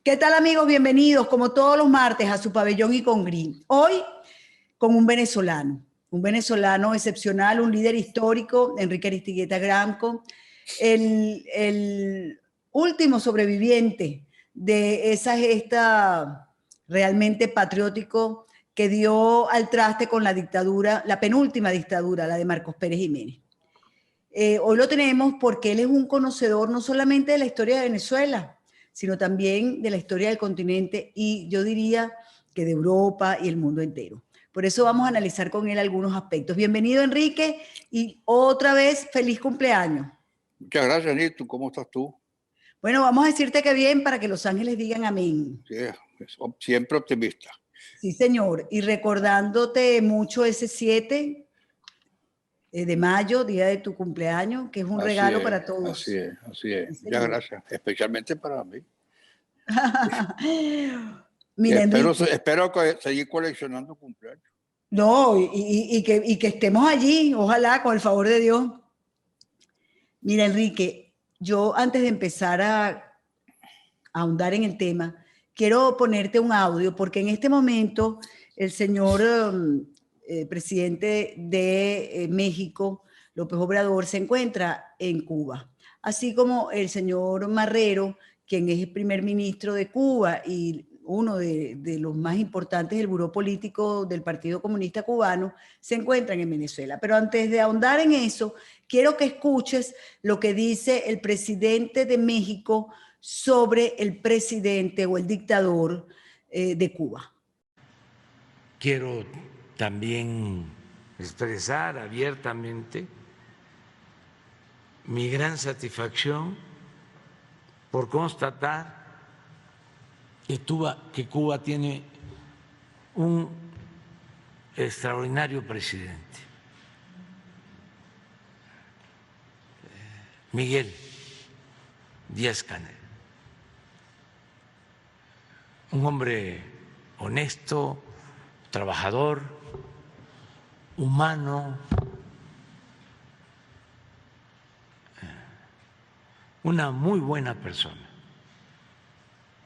¿Qué tal, amigos? Bienvenidos, como todos los martes, a su pabellón y con Green. Hoy con un venezolano excepcional, un líder histórico, Enrique Aristigueta Gramco, el último sobreviviente de esa gesta realmente patriótico que dio al traste con la dictadura, la penúltima dictadura, la de Marcos Pérez Jiménez. Hoy lo tenemos porque él es un conocedor no solamente de la historia de Venezuela, sino también de la historia del continente y yo diría que de Europa y el mundo entero. Por eso vamos a analizar con él algunos aspectos. Bienvenido, Enrique, y otra vez feliz cumpleaños. Muchas gracias, Nito. ¿Cómo estás tú? Bueno, vamos a decirte que bien para que los ángeles digan amén. Sí, siempre optimista. Sí, señor. Y recordándote mucho ese 7 de mayo, día de tu cumpleaños, que es un regalo para todos. Así es, así es. Sí, Muchas gracias, especialmente para mí. Mira, espero seguir coleccionando cumpleaños. No, y que estemos allí, ojalá, con el favor de Dios. Mira, Enrique, yo antes de empezar a ahondar en el tema, quiero ponerte un audio, porque en este momento el señor presidente de México, López Obrador, se encuentra en Cuba, así como el señor Marrero, quien es el primer ministro de Cuba y uno de los más importantes del buró político del Partido Comunista Cubano, se encuentran en Venezuela. Pero antes de ahondar en eso, quiero que escuches lo que dice el presidente de México sobre el presidente o el dictador de Cuba. Quiero también expresar abiertamente mi gran satisfacción por constatar que Cuba tiene un extraordinario presidente, Miguel Díaz-Canel, un hombre honesto, trabajador, humano, una muy buena persona,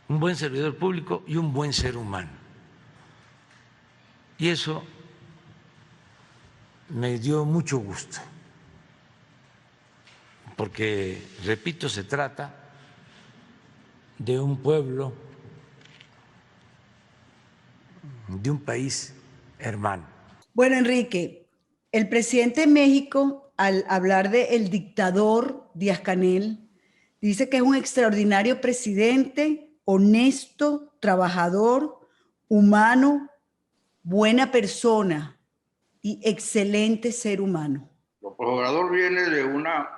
un buen servidor público y un buen ser humano. Y eso me dio mucho gusto, porque, repito, se trata de un pueblo, de un país hermano. Bueno, Enrique, el presidente de México, al hablar del dictador Díaz-Canel, dice que es un extraordinario presidente, honesto, trabajador, humano, buena persona y excelente ser humano. López Obrador viene de una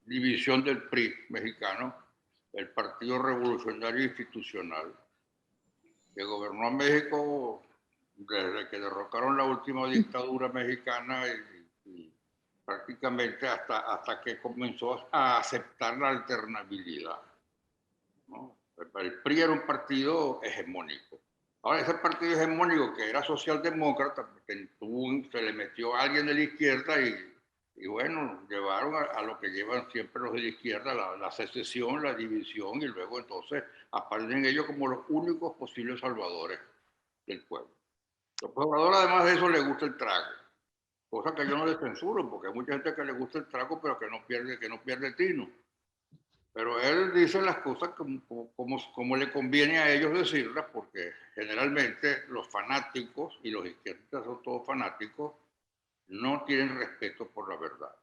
división del PRI mexicano, el Partido Revolucionario Institucional, que gobernó a México desde que derrocaron la última dictadura mexicana y prácticamente hasta que comenzó a aceptar la alternabilidad, ¿no? El PRI era un partido hegemónico. Ahora, ese partido hegemónico, que era socialdemócrata, se le metió a alguien de la izquierda y bueno, llevaron a lo que llevan siempre los de la izquierda, la secesión, la división, y luego entonces aparecen ellos como los únicos posibles salvadores del pueblo. López Obrador, además de eso, le gusta el trago, cosa que yo no le censuro, porque hay mucha gente que le gusta el trago, pero que no pierde tino. Pero él dice las cosas como le conviene a ellos decirlas, porque generalmente los fanáticos, y los izquierdistas son todos fanáticos, no tienen respeto por la verdad,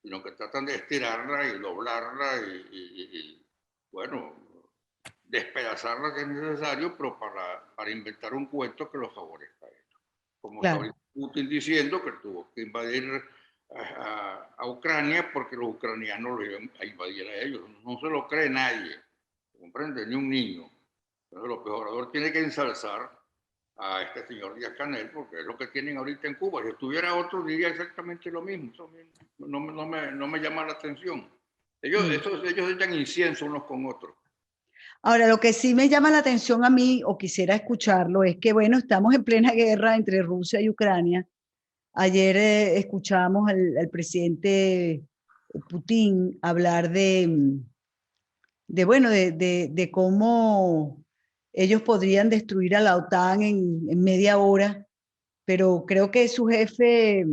sino que tratan de estirarla y doblarla y bueno, despedazarla que es necesario, pero para inventar un cuento que los favorezca a ellos. Como claro. Está Putin diciendo que tuvo que invadir a Ucrania porque los ucranianos lo iban a invadir a ellos. No se lo cree nadie, ¿comprende? Ni un niño. Entonces López Obrador tiene que ensalzar a este señor Díaz-Canel porque es lo que tienen ahorita en Cuba. Si estuviera otro diría exactamente lo mismo. No me llama la atención. Ellos echan incienso unos con otros. Ahora, lo que sí me llama la atención a mí, o quisiera escucharlo, es que, bueno, estamos en plena guerra entre Rusia y Ucrania. Ayer escuchamos al presidente Putin hablar de cómo ellos podrían destruir a la OTAN en media hora, pero creo que es su jefe,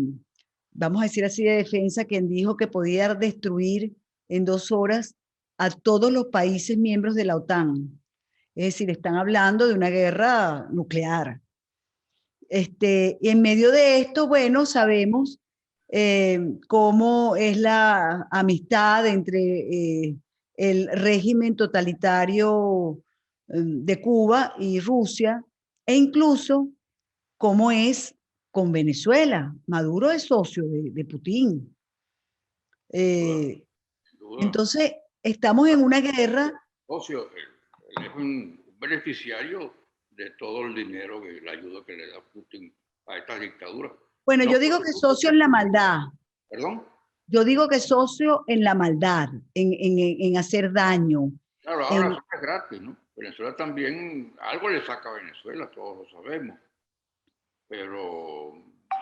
vamos a decir así, de defensa, quien dijo que podía destruir en 2 horas a todos los países miembros de la OTAN. Es decir, están hablando de una guerra nuclear. Y en medio de esto, bueno, sabemos cómo es la amistad entre el régimen totalitario de Cuba y Rusia, e incluso cómo es con Venezuela. Maduro es socio de Putin. Eh, Sin duda. entonces, estamos en una guerra. Socio, él es un beneficiario de todo el dinero, la ayuda que le da Putin a esta dictadura. Bueno, No, yo digo que socio en la maldad. perdón. Yo digo que socio en la maldad, en hacer daño. Claro, ahora eso es gratis, ¿no? Venezuela también, algo le saca a Venezuela, todos lo sabemos. Pero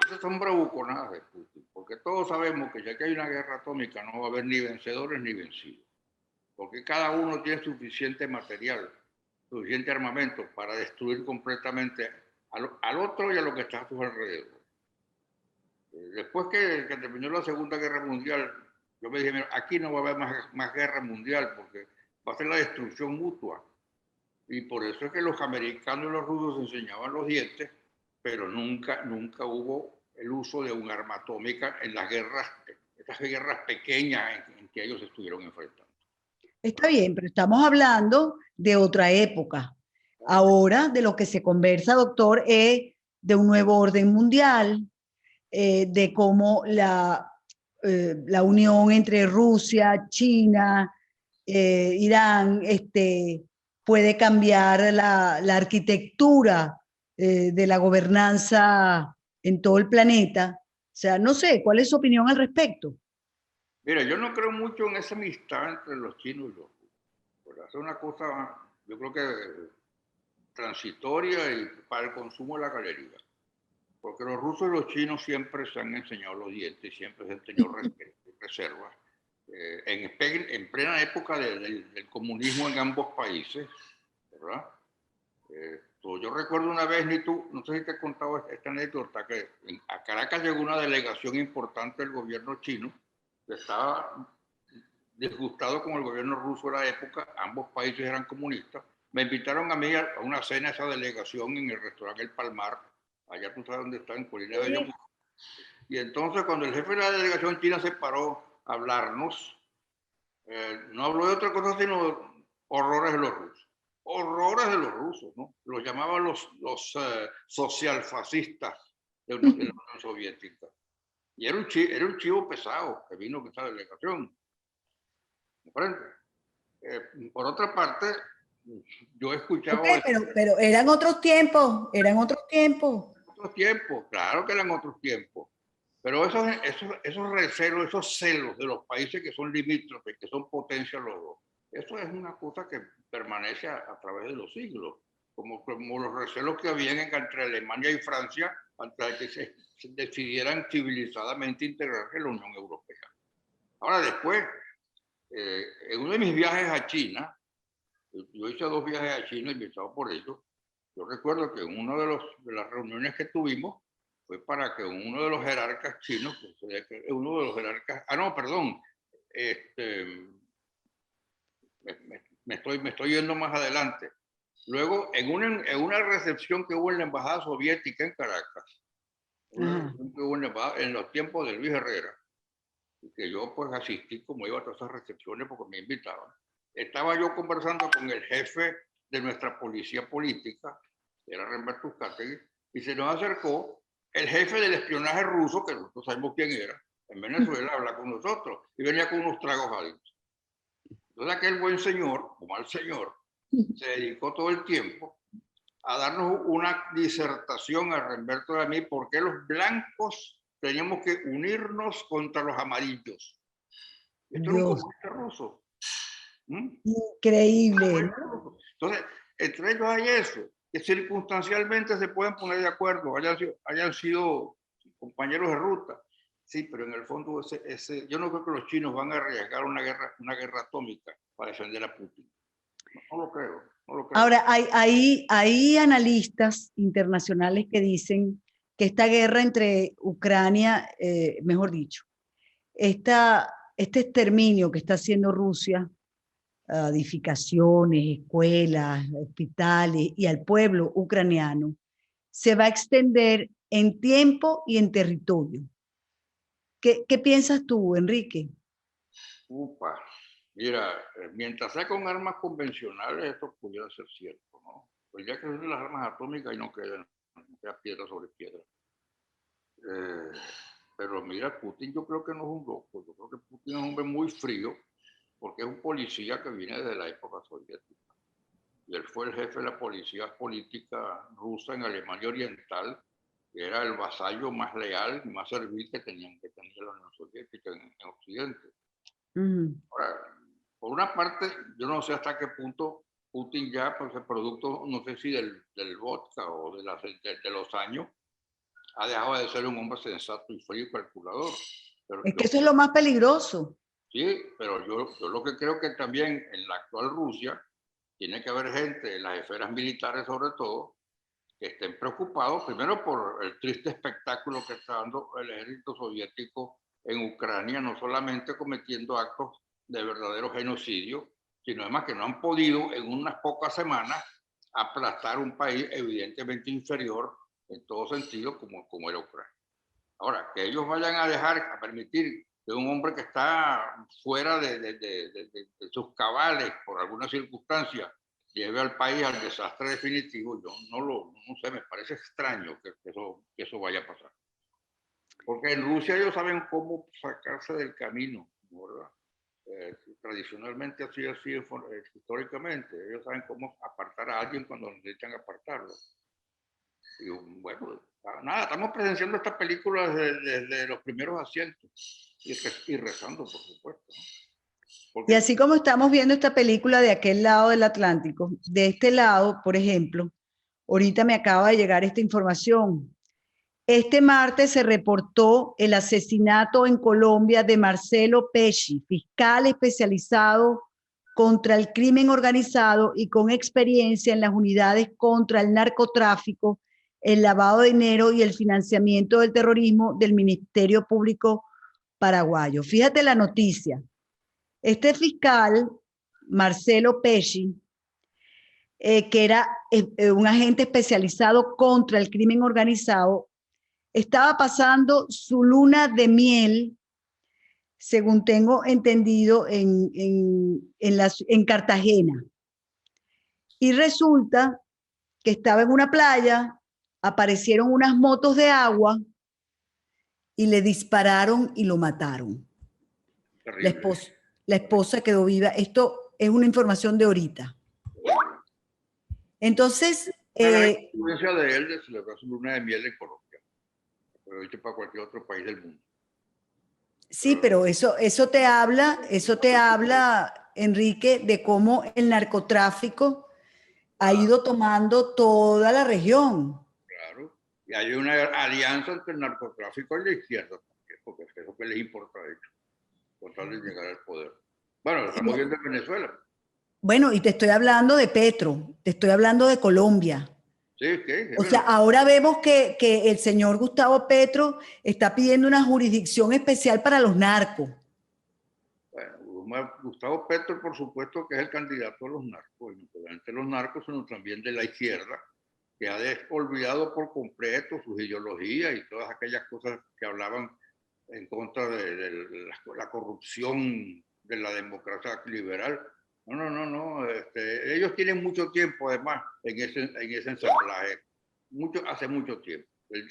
esas son bravuconadas de Putin, porque todos sabemos que ya que hay una guerra atómica no va a haber ni vencedores ni vencidos, porque cada uno tiene suficiente material, suficiente armamento para destruir completamente al otro y a lo que está a su alrededor. Después que terminó la Segunda Guerra Mundial, yo me dije, mira, aquí no va a haber más guerra mundial porque va a ser la destrucción mutua. Y por eso es que los americanos y los rusos enseñaban los dientes, pero nunca hubo el uso de un arma atómica en las guerras, estas guerras pequeñas en que ellos estuvieron enfrentando. Está bien, pero estamos hablando de otra época. Ahora de lo que se conversa, doctor, es de un nuevo orden mundial, de cómo la unión entre Rusia, China, Irán, puede cambiar la arquitectura de la gobernanza en todo el planeta. O sea, no sé, ¿cuál es su opinión al respecto? Mira, yo no creo mucho en esa amistad entre los chinos y los rusos. Por hacer una cosa, yo creo que transitoria y para el consumo de la galería. Porque los rusos y los chinos siempre se han enseñado los dientes, siempre se han tenido reservas. En plena época del comunismo en ambos países, ¿verdad? Yo recuerdo una vez, no sé si te he contado esta anécdota, que a Caracas llegó una delegación importante del gobierno chino, que estaba disgustado con el gobierno ruso de la época, ambos países eran comunistas. Me invitaron a mí a una cena, esa delegación, en el restaurante El Palmar, allá tú sabes dónde está, en Colina de Bello. Y entonces cuando el jefe de la delegación china se paró a hablarnos, no habló de otra cosa sino horrores de los rusos. Horrores de los rusos, ¿no? Los llamaban los socialfascistas de la Unión Soviética. Y era un chivo pesado que vino con esa delegación. Por otra parte, yo he escuchado... Ok, pero eran otros tiempos, eran otros tiempos. Otros tiempos, claro que eran otros tiempos. Pero esos recelos, esos celos de los países que son limítrofes, que son potencias los dos, eso es una cosa que permanece a través de los siglos, como los recelos que habían entre Alemania y Francia antes de que se decidieran civilizadamente integrarse en la Unión Europea. Ahora después, en uno de mis viajes a China, yo hice 2 viajes a China invitado por ellos, yo recuerdo que en una de las reuniones que tuvimos fue para que uno de los jerarcas chinos, uno de los jerarcas, perdón, me estoy yendo más adelante. Luego, en una recepción que hubo en la Embajada Soviética en Caracas, en los tiempos de Luis Herrera, que yo pues asistí como iba a todas esas recepciones porque me invitaban, estaba yo conversando con el jefe de nuestra policía política, era Remberto Uzcategui, y se nos acercó el jefe del espionaje ruso, que nosotros sabemos quién era, en Venezuela, a hablar con nosotros, y venía con unos tragos adentro. Entonces aquel buen señor, o mal señor, se dedicó todo el tiempo a darnos una disertación a Remberto y a mí, por qué los blancos teníamos que unirnos contra los amarillos. Esto era un comunista ruso. Increíble, ¿no? Entonces, entre ellos hay eso, que circunstancialmente se pueden poner de acuerdo, hayan sido compañeros de ruta. Sí, pero en el fondo yo no creo que los chinos van a arriesgar una guerra atómica para defender a Putin. No lo creo. No lo creo. Ahora, hay analistas internacionales que dicen que esta guerra entre Ucrania, mejor dicho, este exterminio que está haciendo Rusia, edificaciones, escuelas, hospitales y al pueblo ucraniano, se va a extender en tiempo y en territorio. ¿Qué piensas tú, Enrique? Upa. Mira, mientras sea con armas convencionales, esto pudiera ser cierto, ¿no? Pues ya que son las armas atómicas y no queda piedra sobre piedra. Pero mira, Putin yo creo que no es un loco, yo creo que Putin es un hombre muy frío, porque es un policía que viene de la época soviética. Y él fue el jefe de la policía política rusa en Alemania Oriental, que era el vasallo más leal y más servil que tenía la Unión Soviética en Occidente. Ahora, por una parte, yo no sé hasta qué punto Putin ya, pues el producto, no sé si del vodka o de los años, ha dejado de ser un hombre sensato y frío y calculador. Pero es que eso es lo más peligroso. Sí, pero yo lo que creo que también en la actual Rusia tiene que haber gente en las esferas militares sobre todo que estén preocupados primero por el triste espectáculo que está dando el ejército soviético en Ucrania, no solamente cometiendo actos de verdadero genocidio, sino además que no han podido en unas pocas semanas aplastar un país evidentemente inferior en todo sentido como era Ucrania. Ahora, que ellos vayan a permitir que un hombre que está fuera de sus cabales por alguna circunstancia lleve al país al desastre definitivo, yo no sé, me parece extraño que eso vaya a pasar. Porque en Rusia ellos saben cómo sacarse del camino, ¿verdad? Tradicionalmente así, históricamente, ellos saben cómo apartar a alguien cuando necesitan apartarlo. Y bueno, nada, estamos presenciando esta película desde los primeros asientos y rezando, por supuesto, ¿no? Porque, Y así como estamos viendo esta película de aquel lado del Atlántico, de este lado, por ejemplo, ahorita me acaba de llegar esta información. Este martes se reportó el asesinato en Colombia de Marcelo Pesci, fiscal especializado contra el crimen organizado y con experiencia en las unidades contra el narcotráfico, el lavado de dinero y el financiamiento del terrorismo del Ministerio Público paraguayo. Fíjate la noticia. Este fiscal, Marcelo Pesci, que era un agente especializado contra el crimen organizado, estaba pasando su luna de miel, según tengo entendido, en Cartagena. Y resulta que estaba en una playa, aparecieron unas motos de agua y le dispararon y lo mataron. La esposa quedó viva. Esto es una información de ahorita. Entonces, la influencia de él de celebrar su luna de miel en Colombia, pero dicho para cualquier otro país del mundo. Sí, pero eso te habla, Enrique, de cómo el narcotráfico ha ido tomando toda la región. Claro, y hay una alianza entre el narcotráfico y la izquierda también, porque es eso que les importa de hecho, con tal de llegar al poder. Bueno, lo estamos viendo en Venezuela. Bueno, y te estoy hablando de Petro, te estoy hablando de Colombia. Sí, o sea, ahora vemos que el señor Gustavo Petro está pidiendo una jurisdicción especial para los narcos. Bueno, Gustavo Petro, por supuesto, que es el candidato a los narcos, y no solamente los narcos, sino también de la izquierda, que ha olvidado por completo sus ideologías y todas aquellas cosas que hablaban en contra de la corrupción de la democracia liberal. No. Ellos tienen mucho tiempo, además, en ese ensamblaje. Hace mucho tiempo.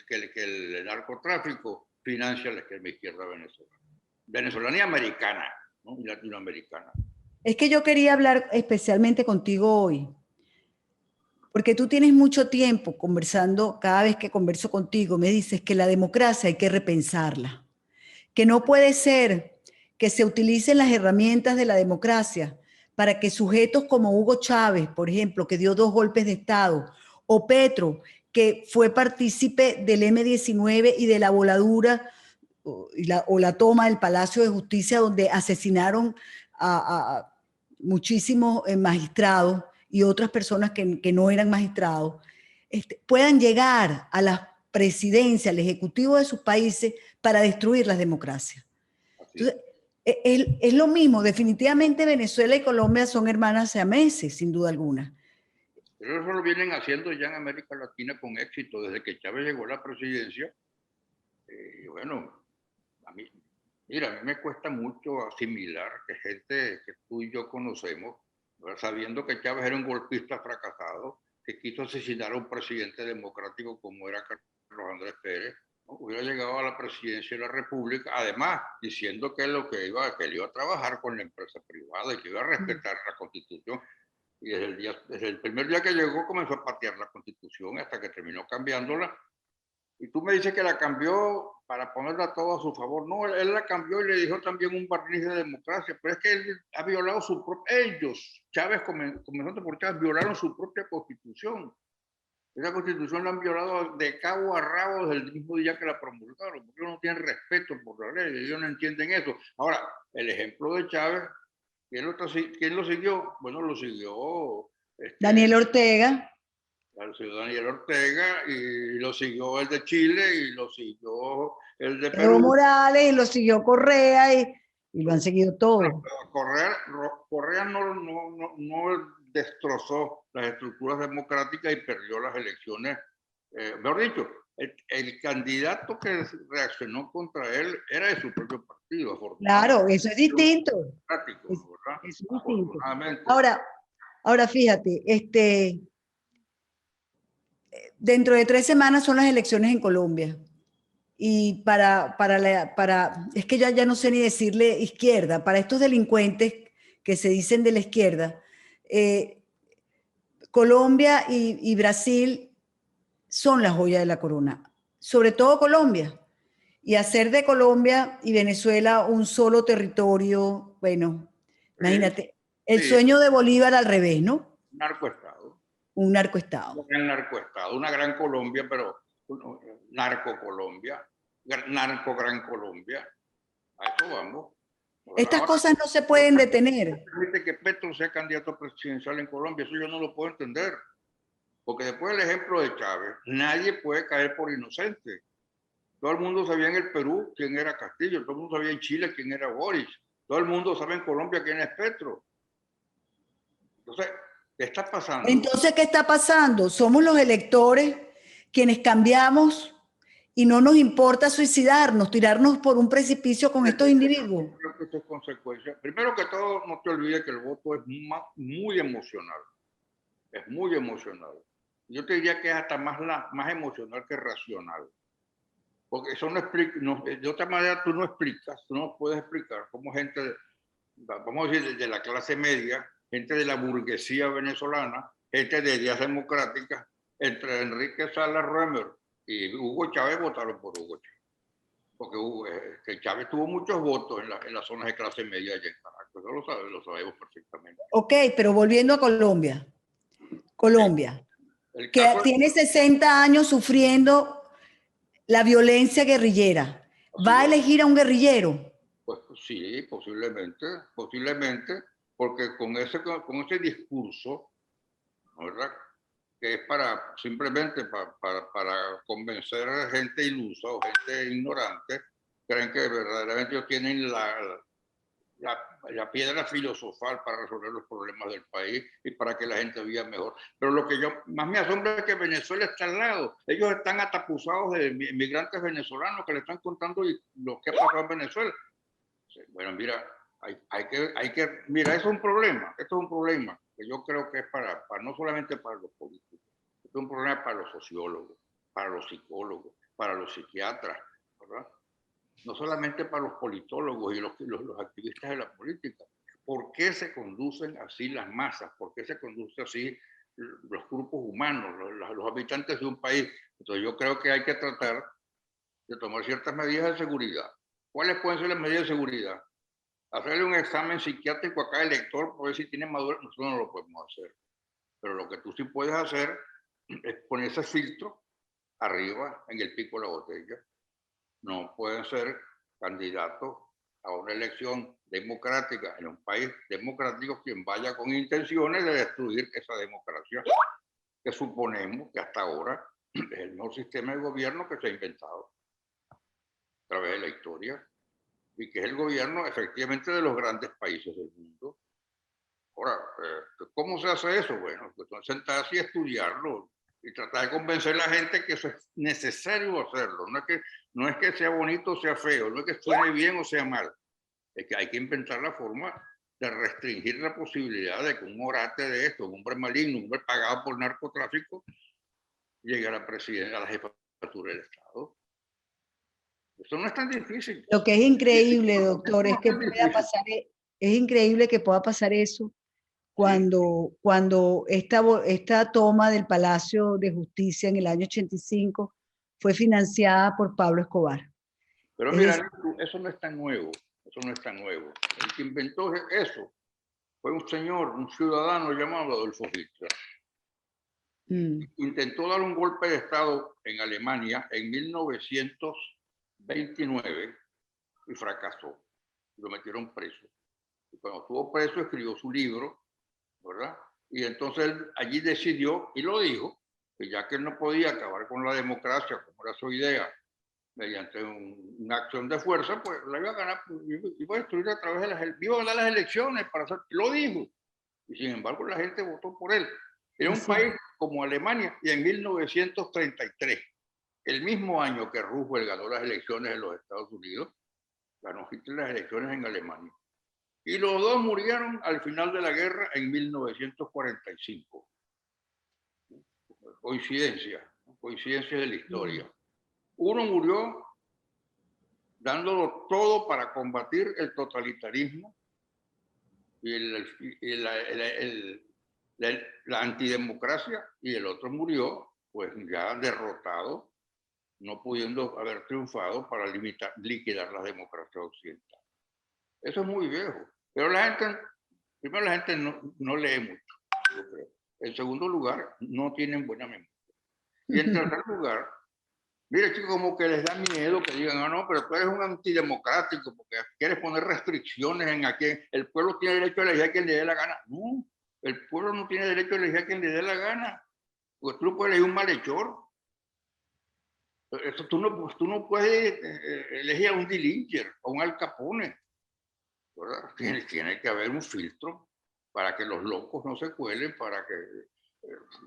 Que el narcotráfico financia la extrema izquierda venezolana y americana, ¿no? Y latinoamericana. Es que yo quería hablar especialmente contigo hoy, porque tú tienes mucho tiempo conversando, cada vez que converso contigo, me dices que la democracia hay que repensarla, que no puede ser que se utilicen las herramientas de la democracia para que sujetos como Hugo Chávez, por ejemplo, que dio 2 golpes de Estado, o Petro, que fue partícipe del M-19 y de la voladura o la toma del Palacio de Justicia, donde asesinaron a muchísimos magistrados y otras personas que no eran magistrados, puedan llegar a la presidencia, al ejecutivo de sus países para destruir las democracias. Entonces, es lo mismo, definitivamente Venezuela y Colombia son hermanas siameses, sin duda alguna. Pero eso lo vienen haciendo ya en América Latina con éxito, desde que Chávez llegó a la presidencia. Bueno, mira, a mí me cuesta mucho asimilar que gente que tú y yo conocemos, sabiendo que Chávez era un golpista fracasado, que quiso asesinar a un presidente democrático como era Carlos Andrés Pérez, ¿no? Hubiera llegado a la presidencia de la República, además diciendo que él iba a trabajar con la empresa privada y que iba a respetar la Constitución. Y desde el primer día que llegó comenzó a patear la Constitución hasta que terminó cambiándola. Y tú me dices que la cambió para ponerla todo a su favor. No, él la cambió y le dijo también un barniz de democracia, pero es que él ha violado su propia... Ellos, Chávez, comenzando por Chávez, violaron su propia Constitución. Esa Constitución la han violado de cabo a rabo desde el mismo día que la promulgaron, porque ellos no tienen respeto por la ley, ellos no entienden eso. Ahora, el ejemplo de Chávez, ¿quién lo siguió? Bueno, lo siguió... Daniel Ortega. Al señor Daniel Ortega, y lo siguió el de Chile, y lo siguió el de Perú. Evo Morales, y lo siguió Correa, y lo han seguido todos. Correa no destrozó las estructuras democráticas y perdió las elecciones. Mejor dicho, el candidato que reaccionó contra él era de su propio partido. Claro, eso es distinto. Eso es distinto. Ahora fíjate, dentro de 3 semanas son las elecciones en Colombia. Y es que ya no sé ni decirle izquierda, para estos delincuentes que se dicen de la izquierda, Colombia y Brasil son la joya de la corona, sobre todo Colombia. Y hacer de Colombia y Venezuela un solo territorio, bueno, imagínate, el sueño de Bolívar al revés, ¿no? Narcoestado. Un narcoestado. Un gran narcoestado, una gran Colombia, pero narco-Colombia, narco-gran Colombia. A eso vamos. Estas cosas no se pueden detener. Permite que Petro sea candidato presidencial en Colombia, eso yo no lo puedo entender. Porque después del ejemplo de Chávez, nadie puede caer por inocente. Todo el mundo sabía en el Perú quién era Castillo, todo el mundo sabía en Chile quién era Boris, todo el mundo sabe en Colombia quién es Petro. Entonces, ¿qué está pasando? Entonces, ¿qué está pasando? Somos los electores quienes cambiamos y no nos importa suicidarnos, tirarnos por un precipicio con estos individuos. Creo que esto es consecuencia. Primero que todo, no te olvides que el voto es muy emocional. Es muy emocional. Yo te diría que es hasta más emocional que racional. Porque eso no explica, de otra manera tú no puedes explicar cómo gente, vamos a decir, de la clase media, gente de la burguesía venezolana, gente de ideas democráticas, entre Enrique Salas Römer y Hugo Chávez votaron por Hugo Chávez. Porque Chávez tuvo muchos votos en las zonas de clase media allá en Caracas. Eso lo sabemos perfectamente. Ok, pero volviendo a Colombia. Colombia, que tiene 60 años sufriendo la violencia guerrillera. ¿Va a elegir a un guerrillero? Pues sí, posiblemente, porque con ese discurso, ¿verdad?, que es simplemente para convencer a gente ilusa o gente ignorante, creen que verdaderamente ellos tienen la piedra filosofal para resolver los problemas del país y para que la gente viva mejor. Pero lo que más me asombra es que Venezuela está al lado. Ellos están atapuzados de inmigrantes venezolanos que le están contando lo que ha pasado en Venezuela. Bueno, mira, mira, eso es un problema. Esto es un problema que yo creo que es no solamente para los políticos, es un problema para los sociólogos, para los psicólogos, para los psiquiatras, ¿verdad? No solamente para los politólogos y los activistas de la política. ¿Por qué se conducen así las masas? ¿Por qué se conducen así los grupos humanos, los habitantes de un país? Entonces yo creo que hay que tratar de tomar ciertas medidas de seguridad. ¿Cuáles pueden ser las medidas de seguridad? Hacerle un examen psiquiátrico a cada elector para ver si tiene madurez. Nosotros no lo podemos hacer. Pero lo que tú sí puedes hacer es poner ese filtro arriba en el pico de la botella. No pueden ser candidatos a una elección democrática en un país democrático quien vaya con intenciones de destruir esa democracia, que suponemos que hasta ahora es el mejor sistema de gobierno que se ha inventado a través de la historia y que es el gobierno efectivamente de los grandes países del mundo. Ahora, ¿cómo se hace eso? Bueno, pues sentarse y estudiarlo y tratar de convencer a la gente que eso es necesario hacerlo. No es que sea bonito o sea feo, no es que suene bien o sea mal. Es que hay que inventar la forma de restringir la posibilidad de que un orate de esto, un hombre maligno, un hombre pagado por narcotráfico, llegue a la presidencia, a la jefatura del Estado. Eso no es tan difícil. Lo que es increíble, Eso doctor, no es es que tan pueda difícil. pasar, es increíble que pueda pasar eso cuando esta toma del Palacio de Justicia en el año 85 fue financiada por Pablo Escobar. Pero Es mira, decir, eso no es tan nuevo. Eso no es tan nuevo. El que inventó eso fue un señor, un ciudadano llamado Adolfo Hitler. Intentó dar un golpe de Estado en Alemania en 1929 y fracasó. Lo metieron preso. Y cuando estuvo preso escribió su libro, ¿verdad? Y entonces él allí decidió, y lo dijo, que ya que él no podía acabar con la democracia, como era su idea, mediante una acción de fuerza, pues la iba a ganar, iba a destruir a través de iba a ganar las elecciones para hacer, lo dijo. Y sin embargo la gente votó por él. Era un país como Alemania, y en 1933, el mismo año que Roosevelt ganó las elecciones en los Estados Unidos, ganó Hitler las elecciones en Alemania. Y los dos murieron al final de la guerra en 1945. Coincidencia de la historia. Uno murió dándolo todo para combatir el totalitarismo y la antidemocracia, y el otro murió pues ya derrotado, no pudiendo haber triunfado para liquidar la democracia occidental. Eso es muy viejo. Pero la gente, primero la gente no lee mucho, yo creo. En segundo lugar, no tienen buena memoria. Y en tercer lugar, mire, chicos, como que les da miedo que digan, ah, no, pero tú eres un antidemocrático porque quieres poner restricciones en a quien el pueblo tiene derecho a elegir a quien le dé la gana. No, el pueblo no tiene derecho a elegir a quien le dé la gana. Porque tú no puedes elegir un malhechor. Tú no puedes elegir a un delinquer o un Al Capone. Tiene que haber un filtro para que los locos no se cuelen, para que,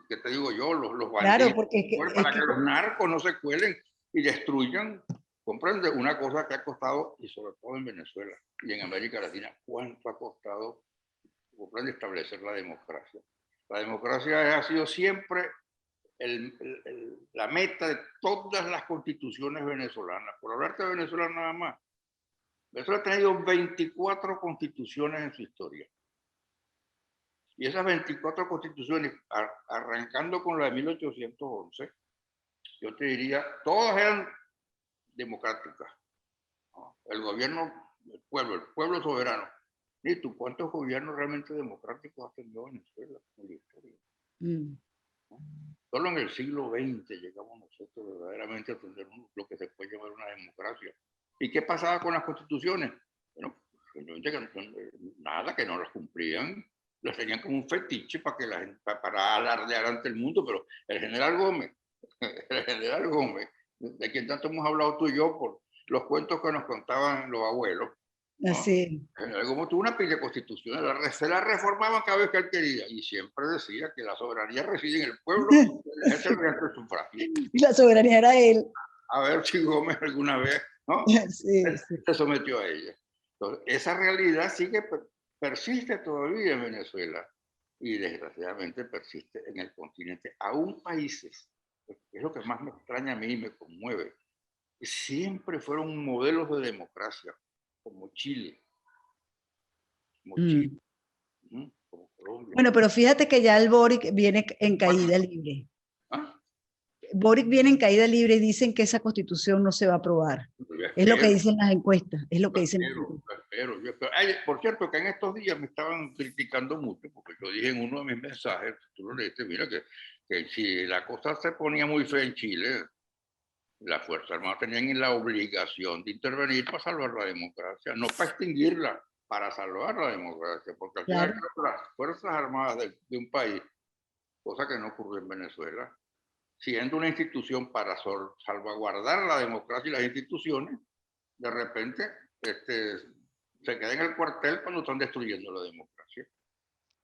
¿qué te digo yo? Los claro, bandidos, porque para que los narcos no se cuelen y destruyan. Comprende una cosa que ha costado, y sobre todo en Venezuela y en América Latina, cuánto ha costado, comprende, establecer la democracia. La democracia ha sido siempre la meta de todas las constituciones venezolanas. Por hablarte de Venezuela nada más, Venezuela ha tenido 24 constituciones en su historia. Y esas 24 constituciones, arrancando con la de 1811, yo te diría, todas eran democráticas. ¿No? El gobierno del pueblo, el pueblo soberano. ¿Y tú cuántos gobiernos realmente democráticos ha tenido Venezuela en la historia? ¿No? Solo en el siglo XX llegamos nosotros verdaderamente a tener lo que se puede llamar una democracia. ¿Y qué pasaba con las constituciones? Bueno, nada, que no las cumplían, las tenían como un fetiche para que la gente, para alardear ante el mundo, pero el general Gómez, de quien tanto hemos hablado tú y yo por los cuentos que nos contaban los abuelos, ¿no? así. El general Gómez tuvo una pila de constituciones, se la reformaban cada vez que él quería, y siempre decía que la soberanía reside en el pueblo, es el resto del sufragio. Y la soberanía era él. A ver si Gómez alguna vez, ¿no? Se sometió a ella. Entonces, esa realidad persiste todavía en Venezuela y desgraciadamente persiste en el continente. Aún países, es lo que más me extraña a mí y me conmueve, que siempre fueron modelos de democracia, como Chile, como Colombia. Bueno, pero fíjate que ya el Boric viene en caída libre. ¿Ah? Boric viene en caída libre y dicen que esa constitución no se va a aprobar. Es lo que dicen las encuestas. Es lo que dicen las encuestas. Ay, por cierto, que en estos días me estaban criticando mucho, porque yo dije en uno de mis mensajes, tú lo leíste, mira, que si la cosa se ponía muy fea en Chile, Las Fuerzas Armadas tenían la obligación de intervenir para salvar la democracia, no para extinguirla, para salvar la democracia, porque al final las Fuerzas Armadas de un país, cosa que no ocurrió en Venezuela, siendo una institución para salvaguardar la democracia y las instituciones, de repente se queda en el cuartel cuando están destruyendo la democracia.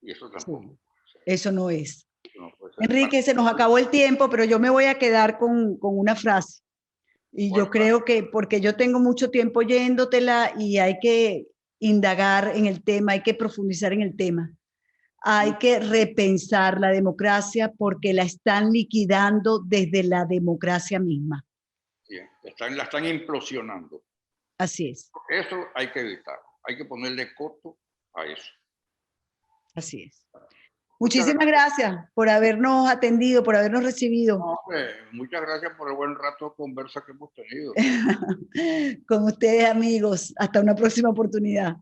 Y eso tampoco. Sí, eso no es. No Enrique, se nos acabó el tiempo, pero yo me voy a quedar con una frase. Y yo creo que, porque yo tengo mucho tiempo oyéndotela y hay que indagar en el tema, hay que profundizar en el tema. Hay que repensar la democracia porque la están liquidando desde la democracia misma. Sí, la están implosionando. Así es. Eso hay que evitar. Hay que ponerle coto a eso. Así es. Muchísimas gracias por habernos atendido, por habernos recibido. No, muchas gracias por el buen rato de conversa que hemos tenido. Con ustedes, amigos. Hasta una próxima oportunidad.